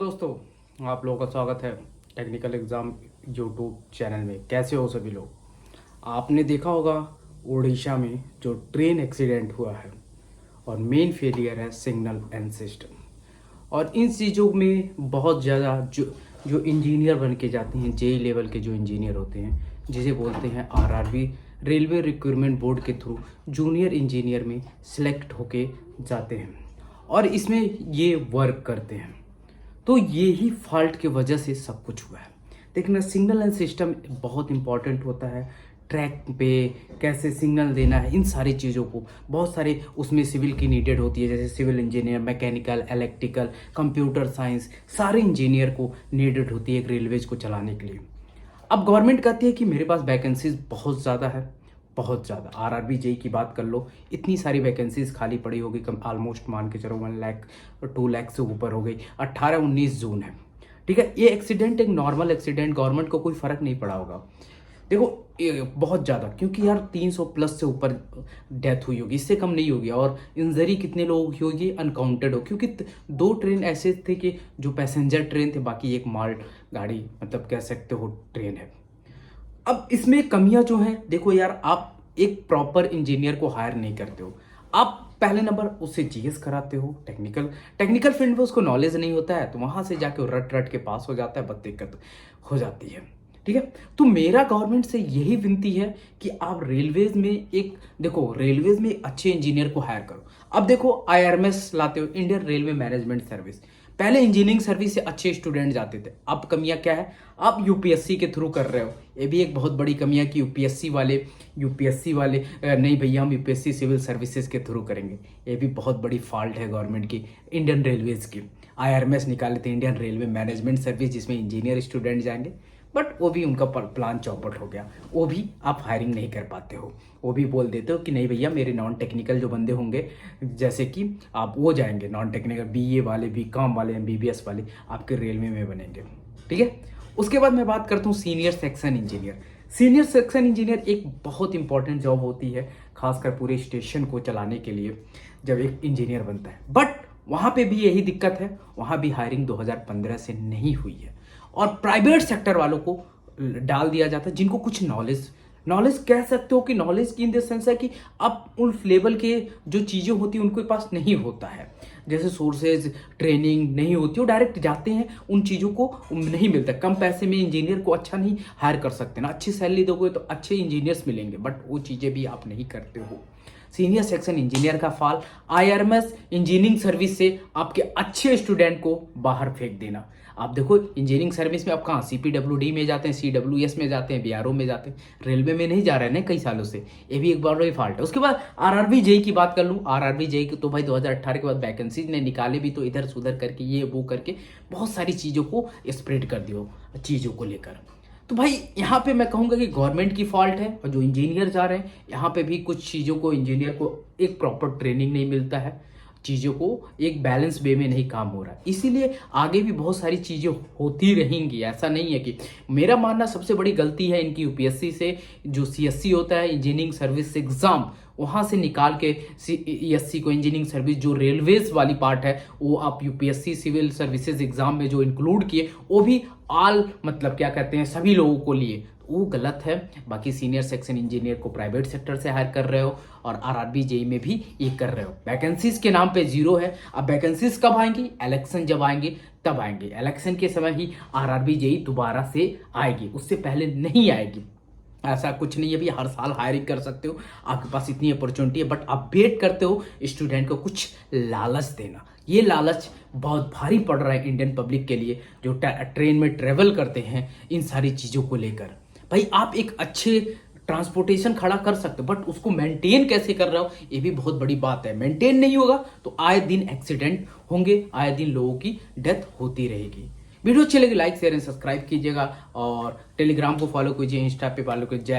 दोस्तों, आप लोगों का स्वागत है टेक्निकल एग्ज़ाम यूट्यूब चैनल में। कैसे हो सभी लोग? आपने देखा होगा उड़ीसा में जो ट्रेन एक्सीडेंट हुआ है और मेन फेलियर है सिग्नल एंड सिस्टम। और इन चीज़ों में बहुत ज़्यादा जो जो इंजीनियर बन के जाते हैं, जेई लेवल के जो इंजीनियर होते हैं, जिसे बोलते हैं आरआरबी, रेलवे रिक्रूटमेंट बोर्ड के थ्रू जूनियर इंजीनियर में सिलेक्ट होके जाते हैं और इसमें ये वर्क करते हैं। तो ये ही फॉल्ट की वजह से सब कुछ हुआ है। देखना, सिग्नल एंड सिस्टम बहुत इंपॉर्टेंट होता है। ट्रैक पे कैसे सिग्नल देना है, इन सारी चीज़ों को बहुत सारे उसमें सिविल की नीडेड होती है, जैसे civil engineer, mechanical, electrical, computer science, सारे इंजीनियर को नीडेड होती है एक रेलवेज को चलाने के लिए। अब गवर्नमेंट कहती है कि मेरे पास वैकेंसीज बहुत ज़्यादा है, बहुत ज़्यादा। आरआरबी जेई की बात कर लो, इतनी सारी वैकेंसीज खाली पड़ी होगी, कम ऑलमोस्ट मान के चलो 1 लाख 2 लाख से ऊपर हो गई। 18-19 जून है, ठीक है। ये एक्सीडेंट एक नॉर्मल एक्सीडेंट, गवर्नमेंट को कोई फर्क नहीं पड़ा होगा। देखो, ये बहुत ज़्यादा, क्योंकि यार 300 प्लस से ऊपर डेथ हुई होगी, इससे कम नहीं होगी। और इंजरी कितने लोगों की होगी, अनकाउंटेड हो, क्योंकि 2 ट्रेन ऐसे थे कि जो पैसेंजर ट्रेन थे, बाकी एक माल गाड़ी, मतलब कह सकते हो ट्रेन है। अब इसमें कमियां जो हैं, देखो यार, आप एक प्रॉपर इंजीनियर को हायर नहीं करते हो। आप पहले नंबर उससे जीएस कराते हो, टेक्निकल फील्ड में उसको नॉलेज नहीं होता है, तो वहां से जाके वो रट रट के पास हो जाता है, बहुत दिक्कत हो जाती है, ठीक है। तो मेरा गवर्नमेंट से यही विनती है कि आप रेलवेज में देखो, रेलवेज में अच्छे इंजीनियर को हायर करो। अब देखो, आईआरएमएस लाते हो, इंडियन रेलवे मैनेजमेंट सर्विस। पहले इंजीनियरिंग सर्विस से अच्छे स्टूडेंट जाते थे, अब कमियां क्या है, आप यूपीएससी के थ्रू कर रहे हो। ये भी एक बहुत बड़ी कमी है कि यूपीएससी वाले नहीं भैया, हम यूपीएससी सिविल सर्विसेज के थ्रू करेंगे। ये भी बहुत बड़ी फॉल्ट है गवर्नमेंट की, इंडियन रेलवेज की। आईआरएमएस निकाले थे, इंडियन रेलवे मैनेजमेंट सर्विस, जिसमें इंजीनियर स्टूडेंट जाएंगे, बट वो भी उनका प्लान चौपट हो गया। वो भी आप हायरिंग नहीं कर पाते हो, वो भी बोल देते हो कि नहीं भैया, मेरे नॉन टेक्निकल जो बंदे होंगे, जैसे कि आप वो जाएंगे नॉन टेक्निकल, बीए वाले, बीकॉम वाले, एमबीबीएस वाले आपके रेलवे में बनेंगे, ठीक है। उसके बाद मैं बात करता हूँ senior section engineer. Senior section engineer एक बहुत इंपॉर्टेंट जॉब होती है, खासकर पूरे स्टेशन को चलाने के लिए, जब एक इंजीनियर बनता है। बट वहाँ पे भी यही दिक्कत है, वहाँ भी हायरिंग 2015 से नहीं हुई है और प्राइवेट सेक्टर वालों को डाल दिया जाता है, जिनको कुछ नॉलेज कह सकते हो कि नॉलेज की इन द सेंस है कि अब उन लेवल के जो चीज़ें होती हैं उनके पास नहीं होता है, जैसे सोर्सेज, ट्रेनिंग नहीं होती, वो डायरेक्ट जाते हैं, उन चीज़ों को नहीं मिलता। कम पैसे में इंजीनियर को अच्छा नहीं हायर कर सकते ना, अच्छी सैलरी दोगे तो अच्छे इंजीनियर्स मिलेंगे, बट वो चीज़ें भी आप नहीं करते हो। सीनियर सेक्शन इंजीनियर का फॉल, आईआरएमएस इंजीनियरिंग सर्विस से आपके अच्छे स्टूडेंट को बाहर फेंक देना। आप देखो, इंजीनियरिंग सर्विस में आप कहाँ सीपीडब्ल्यूडी में जाते हैं, सीडब्ल्यूएस में जाते हैं, बीआरओ में जाते हैं, रेलवे में नहीं जा रहे हैं ना कई सालों से। ये भी एक बड़ा फॉल्ट है। उसके बाद आरआरबी जेई की बात कर लूँ, आरआरबी जेई की तो भाई 2018 के बाद वैकेंसीज ने निकाले भी, तो इधर सुधर करके ये वो करके बहुत सारी चीज़ों को स्प्रेड कर दियो, चीज़ों को लेकर। तो भाई यहाँ पे मैं कहूँगा कि गवर्नमेंट की फॉल्ट है, और जो इंजीनियर जा रहे हैं यहाँ पे भी कुछ चीज़ों को, इंजीनियर को एक प्रॉपर ट्रेनिंग नहीं मिलता है, चीज़ों को एक बैलेंस वे में नहीं काम हो रहा है। इसीलिए आगे भी बहुत सारी चीज़ें होती रहेंगी, ऐसा नहीं है कि। मेरा मानना सबसे बड़ी गलती है इनकी यूपीएससी से, जो सीएससी होता है इंजीनियरिंग सर्विस एग्जाम, वहाँ से निकाल के सीएससी को, इंजीनियरिंग सर्विस जो रेलवेज वाली पार्ट है, वो आप यूपीएससी सिविल सर्विसेज एग्जाम में जो इंक्लूड किए, वो भी ऑल, मतलब क्या कहते हैं, सभी लोगों को लिए, वो गलत है। बाकी सीनियर सेक्शन इंजीनियर को प्राइवेट सेक्टर से हायर कर रहे हो, और आरआरबी जेई में भी ये कर रहे हो। वैकेंसीज के नाम पे जीरो है। अब वैकेंसीज कब आएंगी, इलेक्शन जब आएंगे तब आएंगे। इलेक्शन के समय ही आरआरबी जेई दोबारा से आएगी, उससे पहले नहीं आएगी। ऐसा कुछ नहीं है भी, हर साल हायरिंग कर सकते हो, आपके पास इतनी अपॉर्चुनिटी है, बट आप वेट करते हो स्टूडेंट को कुछ लालच देना। ये लालच बहुत भारी पड़ रहा है इंडियन पब्लिक के लिए, जो ट्रेन में ट्रेवल करते हैं इन सारी चीज़ों को लेकर। भाई आप एक अच्छे ट्रांसपोर्टेशन खड़ा कर सकते हो, बट उसको मेंटेन कैसे कर रहे हो, ये भी बहुत बड़ी बात है। मेंटेन नहीं होगा तो आए दिन एक्सीडेंट होंगे, आए दिन लोगों की डेथ होती रहेगी। वीडियो अच्छी लगी लाइक शेयर एंड सब्सक्राइब कीजिएगा, और टेलीग्राम को फॉलो कीजिए, इंस्टा पे फॉलो कीजिए।